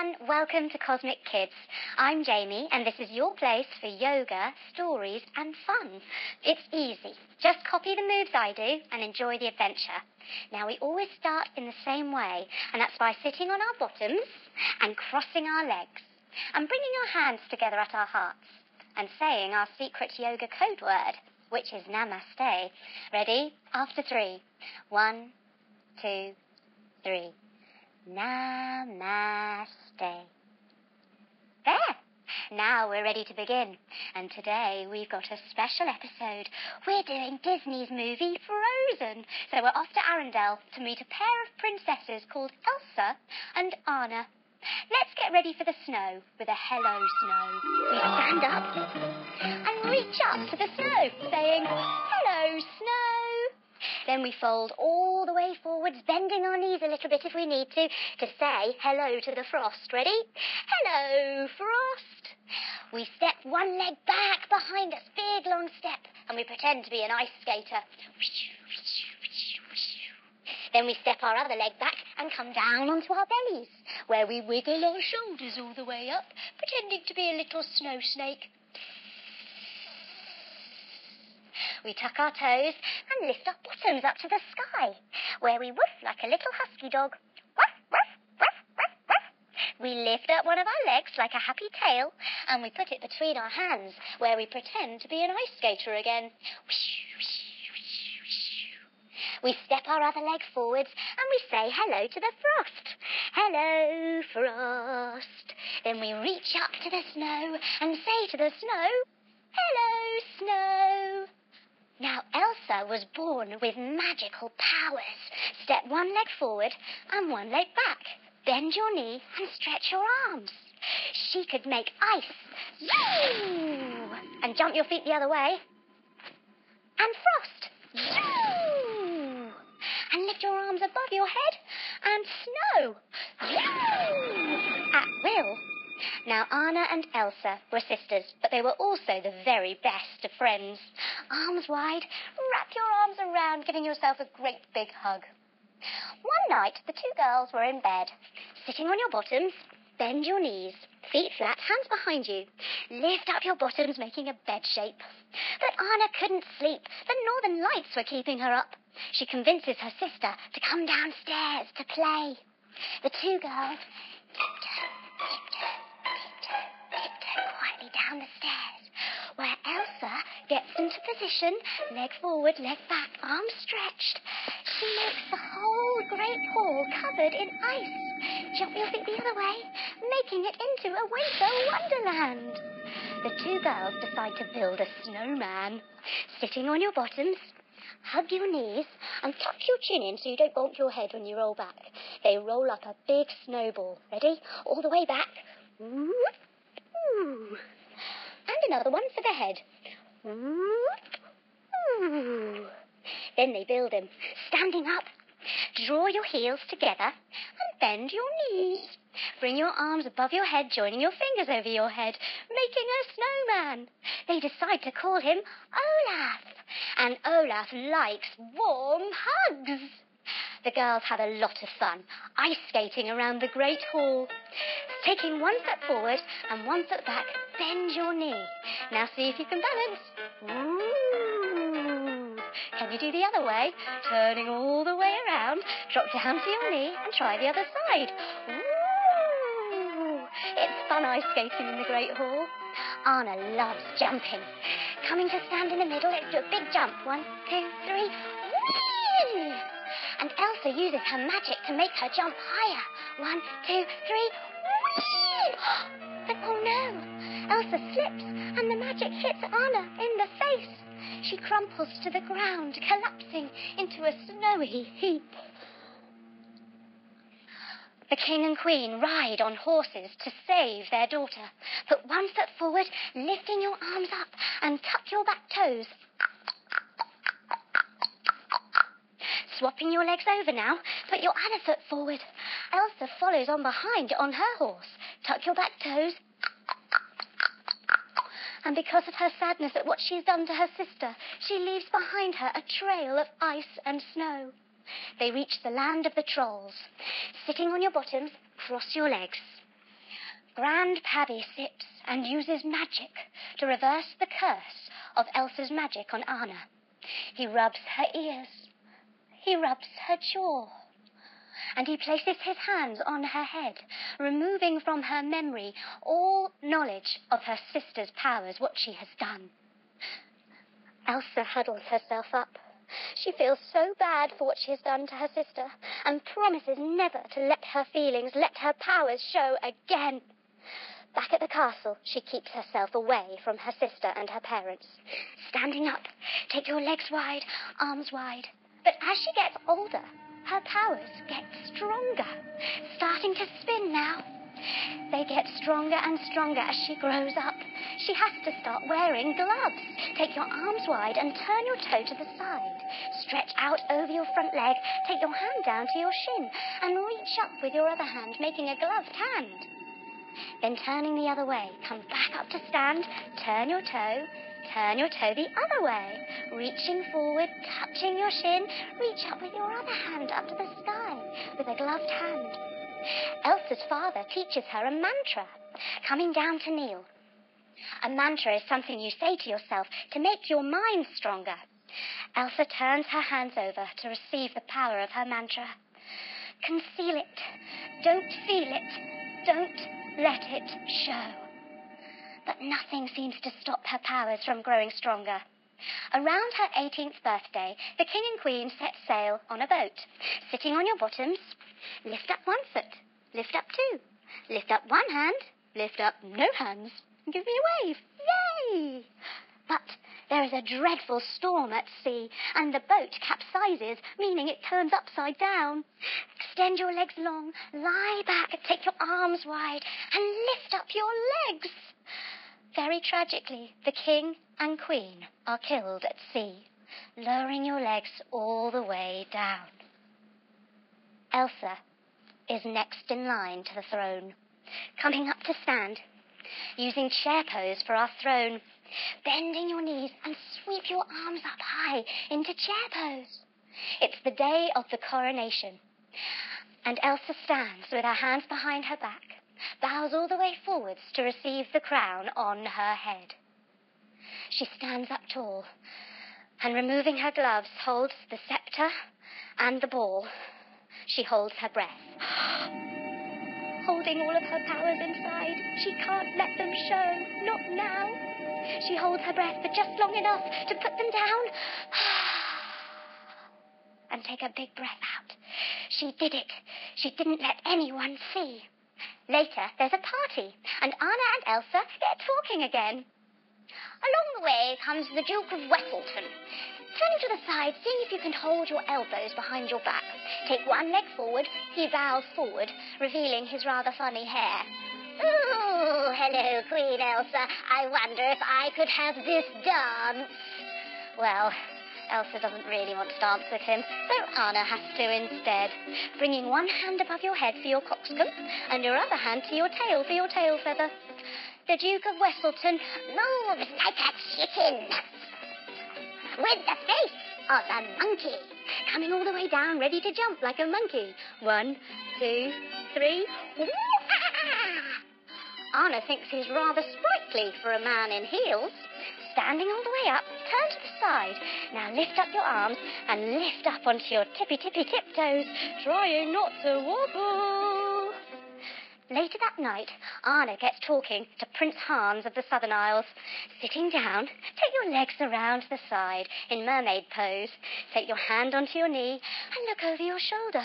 everyone, welcome to Cosmic Kids. I'm Jamie and this is your place for yoga, stories and fun. It's easy. Just copy the moves I do and enjoy the adventure. Now we always start in the same way, and that's by sitting on our bottoms and crossing our legs and bringing our hands together at our hearts and saying our secret yoga code word, which is Namaste. Ready? After 3. 1, 2, 3. Namaste. There! Now we're ready to begin. And today we've got a special episode. We're doing Disney's movie Frozen. So we're off to Arendelle to meet a pair of princesses called Elsa and Anna. Let's get ready for the snow with a hello snow. We stand up and reach up to the snow, saying, hello snow. Then we fold all the way forwards, bending our knees a little bit if we need to say hello to the frost. Ready? Hello, frost. We step one leg back behind us, big long step, and we pretend to be an ice skater. Then we step our other leg back and come down onto our bellies, where we wiggle our shoulders all the way up, pretending to be a little snow snake. We tuck our toes and lift our bottoms up to the sky, where we woof like a little husky dog. Woof, woof, woof, woof, woof. We lift up one of our legs like a happy tail, and we put it between our hands, where we pretend to be an ice skater again. We step our other leg forwards, and we say hello to the frost. Hello, frost. Then we reach up to the snow and say to the snow, hello, snow. Now, Elsa was born with magical powers. Step one leg forward and one leg back. Bend your knee and stretch your arms. She could make ice. Yoo! And jump your feet the other way. And frost. Yoo! And lift your arms above your head. And snow. Yoo! At will. Now, Anna and Elsa were sisters, but they were also the very best of friends. Arms wide, wrap your arms around, giving yourself a great big hug. One night, the two girls were in bed, sitting on your bottoms, bend your knees, feet flat, hands behind you. Lift up your bottoms, making a bed shape. But Anna couldn't sleep. The northern lights were keeping her up. She convinces her sister to come downstairs to play. The two girls tiptoe quietly down the stairs, where Elsa gets into position, leg forward, leg back, arms stretched. She makes the whole great hall covered in ice. Jump your feet the other way, making it into a winter wonderland. The two girls decide to build a snowman. Sitting on your bottoms, hug your knees and tuck your chin in so you don't bump your head when you roll back. They roll like a big snowball. Ready? All the way back. Ooh. Ooh. And another one for the head. Ooh. Then they build him, standing up. Draw your heels together and bend your knees. Bring your arms above your head, joining your fingers over your head, making a snowman. They decide to call him Olaf. And Olaf likes warm hugs. The girls have a lot of fun, ice skating around the Great Hall. Taking one foot forward and one foot back, bend your knee. Now see if you can balance. Ooh. Can you do the other way? Turning all the way around, drop down to your knee and try the other side. Ooh. It's fun ice skating in the Great Hall. Anna loves jumping. Coming to stand in the middle, let's do a big jump. 1, 2, 3. Whee! And Elsa uses her magic to make her jump higher. 1, 2, 3. Whee! But oh no! Elsa slips and the magic hits Anna in the face. She crumples to the ground, collapsing into a snowy heap. The king and queen ride on horses to save their daughter. Put one foot forward, lifting your arms up, and tuck your back toes. Swapping your legs over now, put your other foot forward. Elsa follows on behind on her horse. Tuck your back toes. And because of her sadness at what she's done to her sister, she leaves behind her a trail of ice and snow. They reach the land of the trolls. Sitting on your bottoms, cross your legs. Grandpappy sits and uses magic to reverse the curse of Elsa's magic on Anna. He rubs her ears. He rubs her jaw. And he places his hands on her head, removing from her memory all knowledge of her sister's powers, what she has done. Elsa huddles herself up. She feels so bad for what she has done to her sister and promises never to let her feelings, let her powers show again. Back at the castle, she keeps herself away from her sister and her parents. Standing up, take your legs wide, arms wide. But as she gets older, her powers get stronger, starting to spin now. They get stronger and stronger as she grows up. She has to start wearing gloves. Take your arms wide and turn your toe to the side. Stretch out over your front leg. Take your hand down to your shin and reach up with your other hand, making a gloved hand. Then turning the other way, come back up to stand, turn your toe the other way, reaching forward, touching your shin, reach up with your other hand up to the sky with a gloved hand. Elsa's father teaches her a mantra, coming down to kneel. A mantra is something you say to yourself to make your mind stronger. Elsa turns her hands over to receive the power of her mantra. Conceal it. Don't feel it. Don't let it show. But nothing seems to stop her powers from growing stronger. Around her 18th birthday, the king and queen set sail on a boat. Sitting on your bottoms, lift up one foot, lift up two, lift up one hand, lift up no hands, and give me a wave. Yay! But there is a dreadful storm at sea, and the boat capsizes, meaning it turns upside down. Extend your legs long, lie back, take your arms wide, and lift up your legs. Very tragically, the king and queen are killed at sea, lowering your legs all the way down. Elsa is next in line to the throne, coming up to stand, using chair pose for our throne, bending your knees and sweep your arms up high into chair pose. It's the day of the coronation, and Elsa stands with her hands behind her back, bows all the way forwards to receive the crown on her head. She stands up tall, and removing her gloves, holds the scepter and the ball. She holds her breath, holding all of her powers inside. She can't let them show, not now. She holds her breath for just long enough to put them down and take a big breath out. She did it. She didn't let anyone see. Later, there's a party, and Anna and Elsa get talking again. Along the way comes the Duke of Wesselton. Turning to the side, seeing if you can hold your elbows behind your back. Take one leg forward. He bows forward, revealing his rather funny hair. Oh, hello, Queen Elsa. I wonder if I could have this dance. Well, Elsa doesn't really want to dance with him, so Anna has to instead, bringing one hand above your head for your coxcomb and your other hand to your tail for your tail feather. The Duke of Wesselton moves like a chicken, with the face of a monkey, coming all the way down, ready to jump like a monkey. 1, 2, 3. Anna thinks he's rather sprightly for a man in heels. Standing all the way up, turn to the side. Now lift up your arms and lift up onto your tippy-tippy tiptoes, trying not to wobble. Later that night, Anna gets talking to Prince Hans of the Southern Isles. Sitting down, take your legs around to the side in mermaid pose. Take your hand onto your knee and look over your shoulder.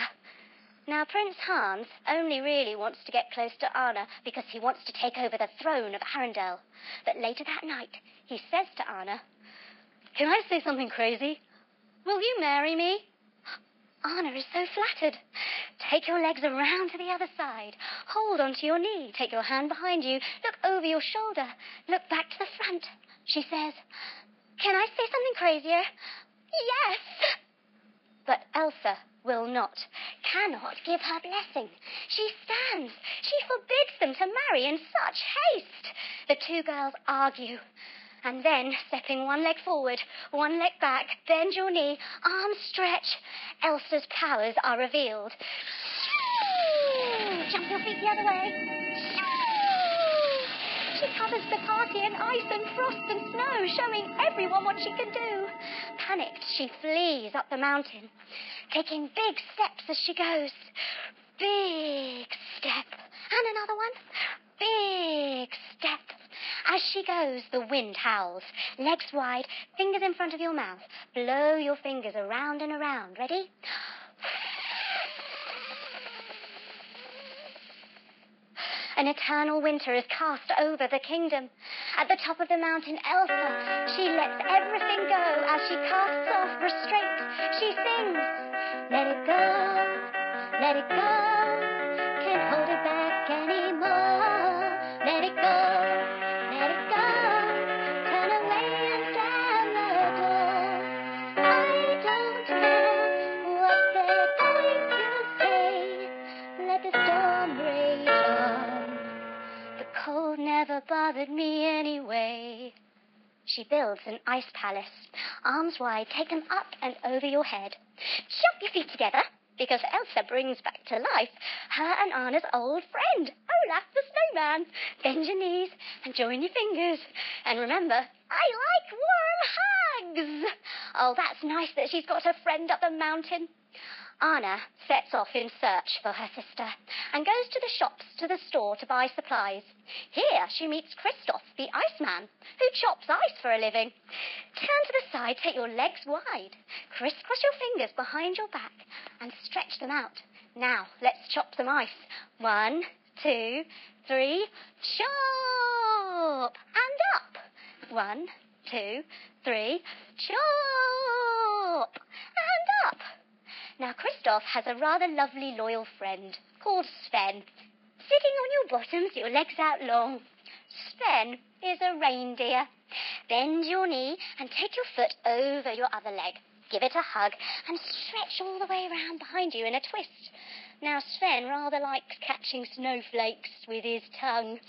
Now, Prince Hans only really wants to get close to Anna because he wants to take over the throne of Arendelle. But later that night, he says to Anna, "Can I say something crazy? Will you marry me?" Anna is so flattered. Take your legs around to the other side. Hold onto your knee. Take your hand behind you. Look over your shoulder. Look back to the front. She says, "Can I say something crazier?" "Yes." But Elsa will not, cannot give her blessing. She stands. She forbids them to marry in such haste. The two girls argue. And then, stepping one leg forward, one leg back, bend your knee, arms stretch. Elsa's powers are revealed. Jump your feet the other way. She covers the party in ice and frost and snow, showing everyone what she can do. Panicked, she flees up the mountain, taking big steps as she goes. Big step. And another one. Big step. As she goes, the wind howls. Legs wide, fingers in front of your mouth. Blow your fingers around and around. Ready? An eternal winter is cast over the kingdom. At the top of the mountain, Elsa, she lets everything go as she casts off restraint. She sings, let it go, let it go, can't hold it back anymore. Let it go, let it go, turn away and slam the door. I don't care what they're going to say, let the storm rage on. The cold never bothered me anyway. She builds an ice palace. Arms wide, take them up and over your head. Jump your feet together, because Elsa brings back to life her and Anna's old friend, Olaf the snowman. Bend your knees and join your fingers. And remember, I like warm hugs. Oh, that's nice that she's got a friend up the mountain. Anna sets off in search for her sister and goes to the shops to the store to buy supplies. Here she meets Kristoff, the Iceman, who chops ice for a living. Turn to the side, take your legs wide. Crisscross your fingers behind your back and stretch them out. Now, let's chop some ice. 1, 2, 3, chop! And up. 1, 2, 3, chop! And up. Now, Kristoff has a rather lovely loyal friend called Sven. Sitting on your bottoms, your legs out long. Sven is a reindeer. Bend your knee and take your foot over your other leg. Give it a hug and stretch all the way around behind you in a twist. Now, Sven rather likes catching snowflakes with his tongue.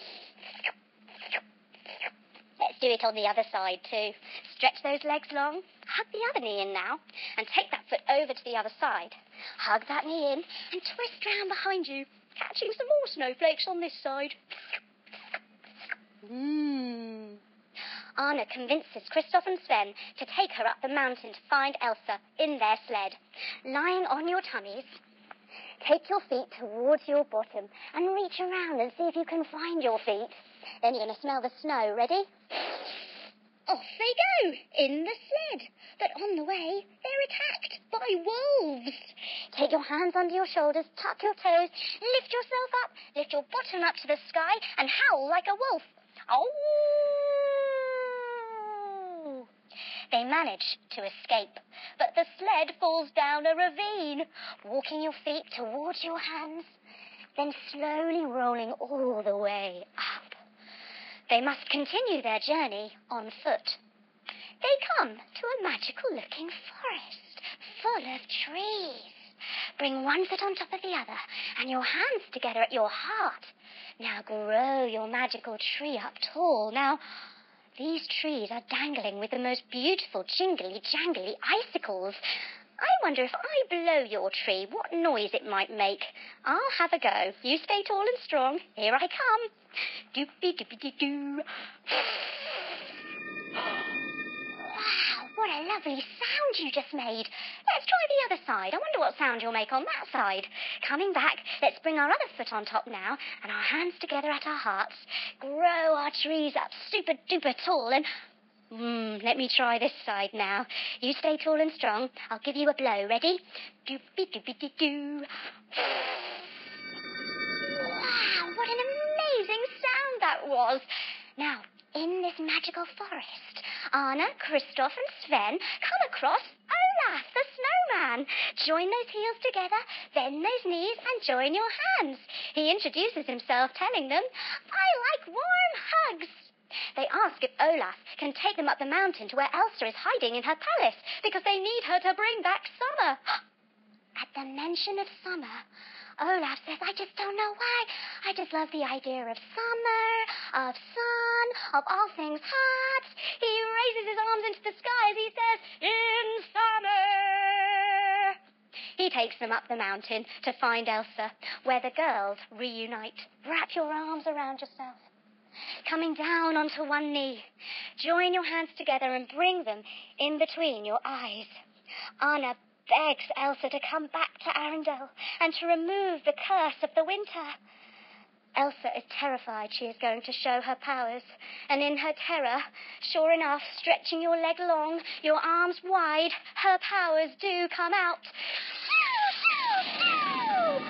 Let's do it on the other side too. Stretch those legs long. Hug the other knee in now and take that foot over to the other side. Hug that knee in and twist round behind you, catching some more snowflakes on this side. Anna convinces Kristoff and Sven to take her up the mountain to find Elsa in their sled. Lying on your tummies, take your feet towards your bottom and reach around and see if you can find your feet. Then you're going to smell the snow. Ready? Off they go, in the sled. But on the way, they're attacked by wolves. Take your hands under your shoulders, tuck your toes, lift yourself up, lift your bottom up to the sky, and howl like a wolf. Oh! They manage to escape, but the sled falls down a ravine, walking your feet towards your hands, then slowly rolling all the way up. They must continue their journey on foot. They come to a magical-looking forest full of trees. Bring one foot on top of the other and your hands together at your heart. Now grow your magical tree up tall. Now, these trees are dangling with the most beautiful jingly-jangly icicles. I wonder if I blow your tree, what noise it might make. I'll have a go. You stay tall and strong. Here I come. Doopy-doopy-doo. Wow, what a lovely sound you just made. Let's try the other side. I wonder what sound you'll make on that side. Coming back, let's bring our other foot on top now and our hands together at our hearts. Grow our trees up super-duper tall and... let me try this side now. You stay tall and strong. I'll give you a blow. Ready? Doopy-doopy-doo. Wow, what an amazing sound that was. Now, in this magical forest, Anna, Kristoff and Sven come across Olaf, the snowman. Join those heels together, bend those knees and join your hands. He introduces himself, telling them, I like warm hugs. They ask if Olaf can take them up the mountain to where Elsa is hiding in her palace because they need her to bring back summer. At the mention of summer, Olaf says, I just don't know why. I just love the idea of summer, of sun, of all things hot. He raises his arms into the sky as he says, in summer. He takes them up the mountain to find Elsa, where the girls reunite. Wrap your arms around yourself. coming down onto one knee. Join your hands together and bring them in between your eyes. Anna begs Elsa to come back to Arendelle and to remove the curse of the winter. Elsa is terrified she is going to show her powers, and in her terror, sure enough, stretching your leg long, your arms wide, her powers do come out.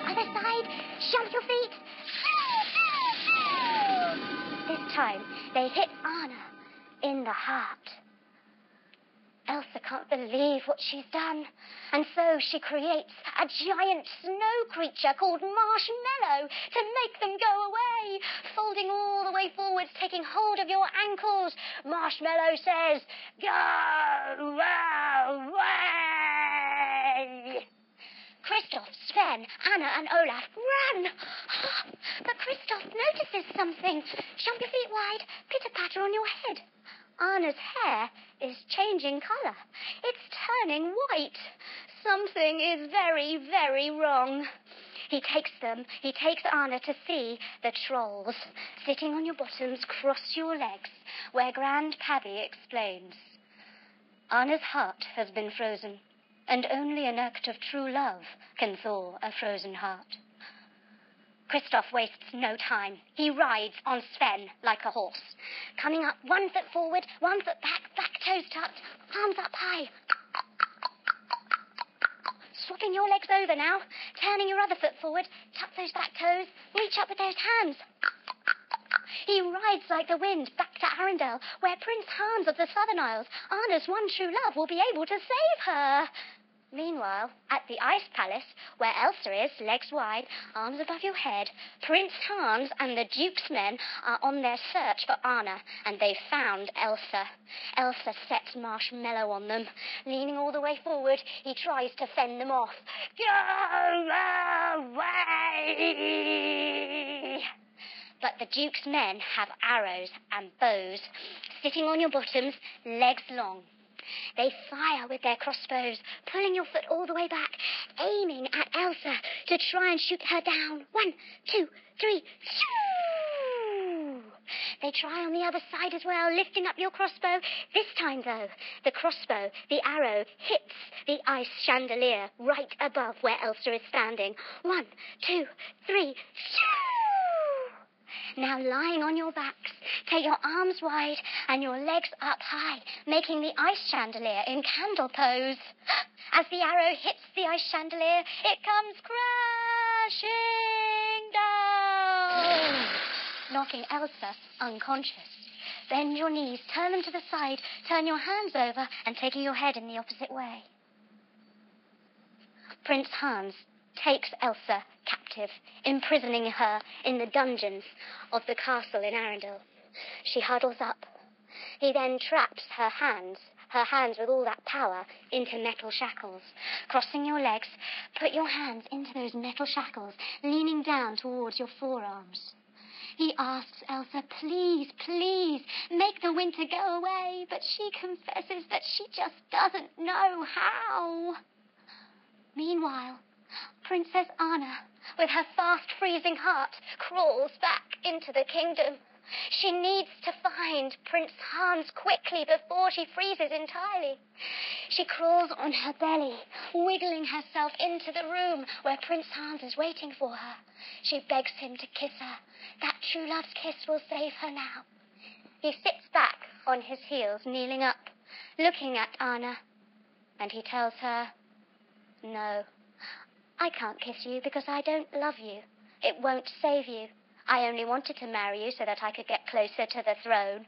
Other side, jump your feet. This time, they hit Anna in the heart. Elsa can't believe what she's done, and so she creates a giant snow creature called Marshmallow to make them go away, folding all the way forwards, taking hold of your ankles. Marshmallow says, "Go away!" Kristoff, Sven, Anna and Olaf run. But Kristoff notices something. Jump your feet wide, pitter-patter on your head. Anna's hair is changing colour. It's turning white. Something is very, very wrong. He takes Anna to see the trolls, sitting on your bottoms, cross your legs, where Grandpappy explains. Anna's heart has been frozen, and only an act of true love can thaw a frozen heart. Kristoff wastes no time. He rides on Sven like a horse. Coming up, 1 foot forward, 1 foot back, back toes tucked, arms up high. Swapping your legs over now, turning your other foot forward, tuck those back toes, reach up with those hands. He rides like the wind back to Arendelle, where Prince Hans of the Southern Isles, Anna's one true love, will be able to save her. Meanwhile, at the Ice Palace, where Elsa is, legs wide, arms above your head, Prince Hans and the Duke's men are on their search for Anna, and they've found Elsa. Elsa sets Marshmallow on them. Leaning all the way forward, he tries to fend them off. Go away! But the Duke's men have arrows and bows, sitting on your bottoms, legs long. They fire with their crossbows, pulling your foot all the way back, aiming at Elsa to try and shoot her down. 1, 2, 3, shoo! They try on the other side as well, lifting up your crossbow. This time, though, the crossbow, the arrow, hits the ice chandelier right above where Elsa is standing. 1, 2, 3, shoo! Now lying on your backs, take your arms wide and your legs up high, making the ice chandelier in candle pose. As the arrow hits the ice chandelier, it comes crashing down, knocking Elsa unconscious. Bend your knees, turn them to the side, turn your hands over, and taking your head in the opposite way. Prince Hans takes Elsa captive, imprisoning her in the dungeons of the castle in Arendelle. She huddles up. He then traps her hands with all that power, into metal shackles. Crossing your legs, put your hands into those metal shackles, leaning down towards your forearms. He asks Elsa, please, please, make the winter go away, but she confesses that she just doesn't know how. Meanwhile, Princess Anna, with her fast-freezing heart, crawls back into the kingdom. She needs to find Prince Hans quickly before she freezes entirely. She crawls on her belly, wiggling herself into the room where Prince Hans is waiting for her. She begs him to kiss her. That true love's kiss will save her now. He sits back on his heels, kneeling up, looking at Anna, and he tells her, "No, I can't kiss you because I don't love you. It won't save you. I only wanted to marry you so that I could get closer to the throne."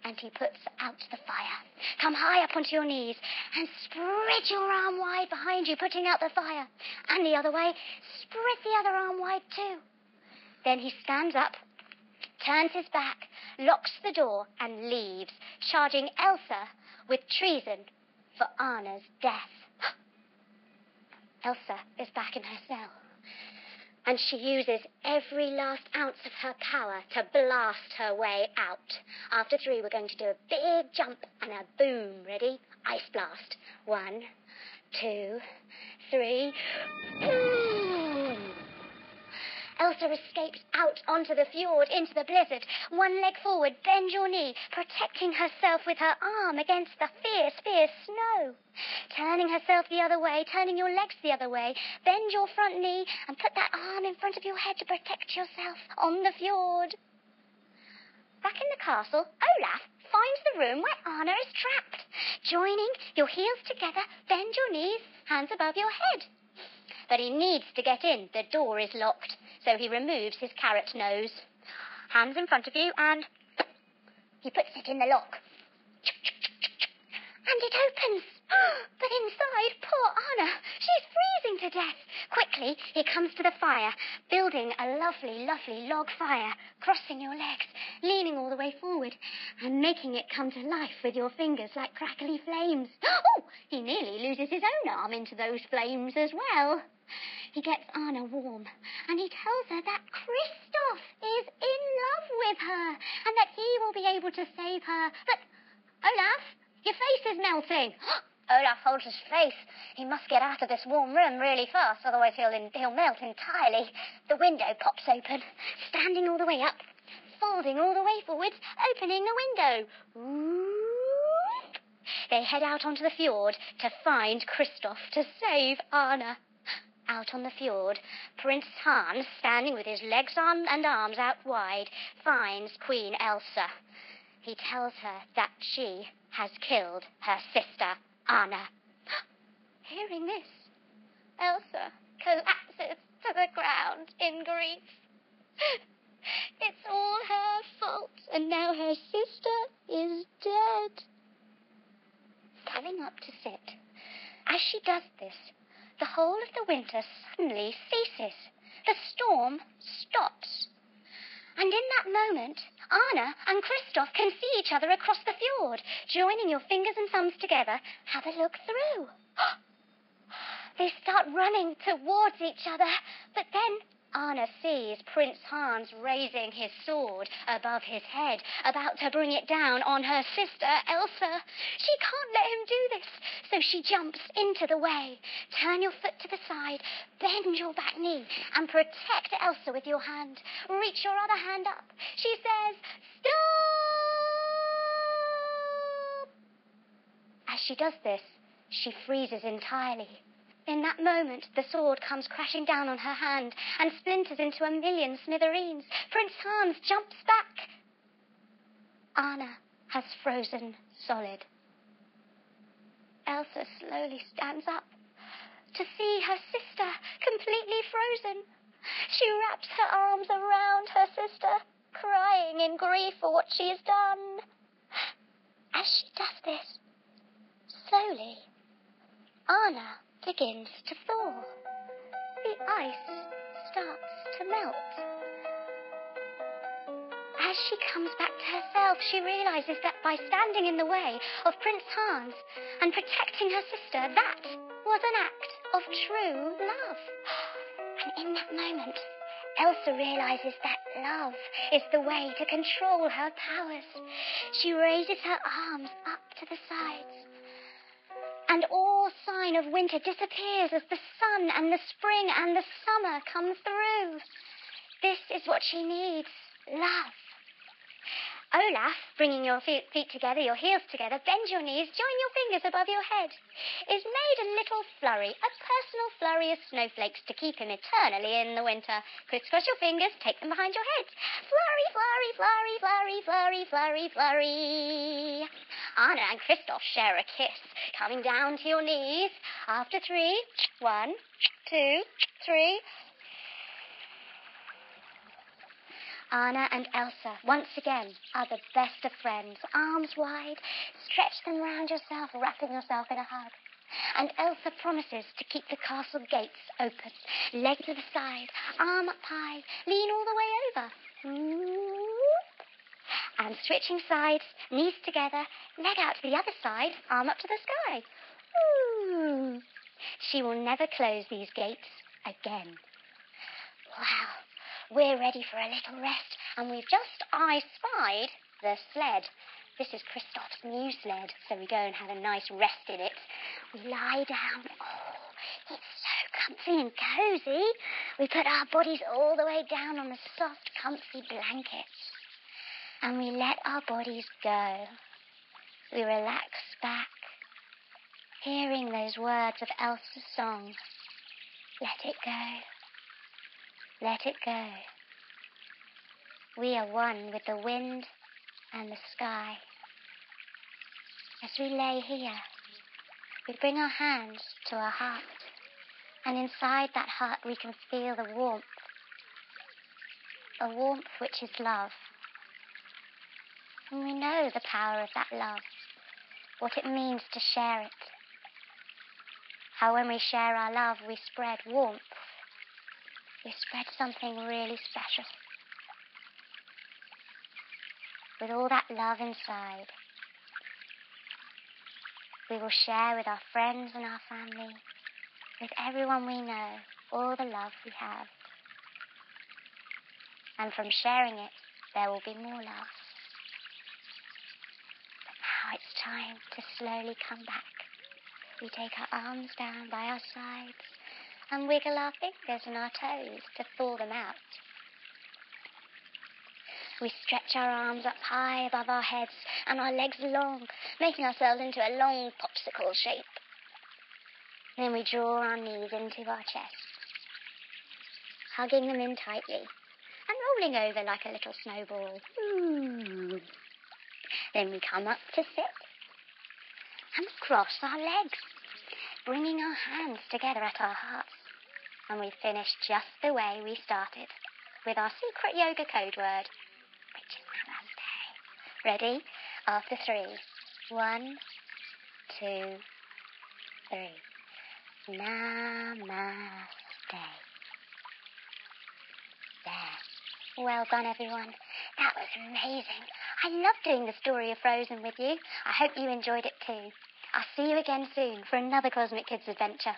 And he puts out the fire. Come high up onto your knees and spread your arm wide behind you, putting out the fire. And the other way, spread the other arm wide too. Then he stands up, turns his back, locks the door and leaves, charging Elsa with treason for Anna's death. Elsa is back in her cell, and she uses every last ounce of her power to blast her way out. After 3, we're going to do a big jump and a boom. Ready? Ice blast. 1, 2, 3, boom! Elsa escapes out onto the fjord, into the blizzard. One leg forward, bend your knee, protecting herself with her arm against the fierce, fierce snow. Turning herself the other way, turning your legs the other way, bend your front knee and put that arm in front of your head to protect yourself on the fjord. Back in the castle, Olaf finds the room where Anna is trapped. Joining your heels together, bend your knees, hands above your head. But he needs to get in. The door is locked, so he removes his carrot nose. Hands in front of you, and he puts it in the lock. And it opens. But inside, poor Anna, she's freezing to death. Quickly, he comes to the fire, building a lovely, lovely log fire, crossing your legs, leaning all the way forward, and making it come to life with your fingers like crackly flames. Oh, he nearly loses his own arm into those flames as well. He gets Anna warm, and he tells her that Kristoff is in love with her, and that he will be able to save her. But, Olaf, your face is melting. Olaf holds his face. He must get out of this warm room really fast, otherwise he'll melt entirely. The window pops open, standing all the way up, folding all the way forwards, opening the window. Ooh. They head out onto the fjord to find Kristoff to save Anna. Out on the fjord, Prince Hans, standing with his legs and arms out wide, finds Queen Elsa. He tells her that she has killed her sister, Anna. Hearing this, Elsa collapses to the ground in grief. It's all her fault, and now her sister is dead. Coming up to sit. As she does this, the whole of the winter suddenly ceases. The storm stops. And in that moment, Anna and Kristoff can see each other across the fjord. Joining your fingers and thumbs together, have a look through. They start running towards each other, but then Anna sees Prince Hans raising his sword above his head, about to bring it down on her sister, Elsa. She can't let him do this, so she jumps into the way. Turn your foot to the side, bend your back knee, and protect Elsa with your hand. Reach your other hand up. She says, "Stop!" As she does this, she freezes entirely. In that moment, the sword comes crashing down on her hand and splinters into a million smithereens. Prince Hans jumps back. Anna has frozen solid. Elsa slowly stands up to see her sister completely frozen. She wraps her arms around her sister, crying in grief for what she has done. As she does this, slowly, Anna begins to thaw. The ice starts to melt. As she comes back to herself, she realizes that by standing in the way of Prince Hans and protecting her sister, that was an act of true love. And in that moment, Elsa realizes that love is the way to control her powers. She raises her arms up to the sides, and all sign of winter disappears as the sun and the spring and the summer come through. This is what she needs, love. Olaf, bringing your feet together, your heels together, bend your knees, join your fingers above your head, is made a little flurry, a personal flurry of snowflakes to keep him eternally in the winter. Crisscross your fingers, take them behind your head. Flurry, flurry, flurry, flurry, flurry, flurry, flurry. Anna and Kristoff share a kiss, coming down to your knees. After 3, 1, 2, 3. Anna and Elsa, once again, are the best of friends. Arms wide, stretch them round yourself, wrapping yourself in a hug. And Elsa promises to keep the castle gates open. Leg to the side, arm up high, lean all the way over. And switching sides, knees together, leg out to the other side, arm up to the sky. She will never close these gates again. Wow. We're ready for a little rest, and we've just spied the sled. This is Kristoff's new sled, so we go and have a nice rest in it. We lie down. Oh, it's so comfy and cosy. We put our bodies all the way down on the soft, comfy blankets. And we let our bodies go. We relax back, hearing those words of Elsa's song. Let it go. Let it go. We are one with the wind and the sky. As we lay here, we bring our hands to our heart, and inside that heart we can feel the warmth, a warmth which is love. And we know the power of that love, what it means to share it. How when we share our love, we spread warmth. We spread something really special. With all that love inside, we will share with our friends and our family, with everyone we know, all the love we have. And from sharing it, there will be more love. But now it's time to slowly come back. We take our arms down by our sides and wiggle our fingers and our toes to thaw them out. We stretch our arms up high above our heads and our legs long, making ourselves into a long popsicle shape. Then we draw our knees into our chests, hugging them in tightly and rolling over like a little snowball. Ooh. Then we come up to sit and cross our legs, bringing our hands together at our hearts. And we finish just the way we started, with our secret yoga code word, which is Namaste. Ready? After 3. 1, 2, 3. Namaste. There. Well done, everyone. That was amazing. I love doing the story of Frozen with you. I hope you enjoyed it too. I'll see you again soon for another Cosmic Kids adventure.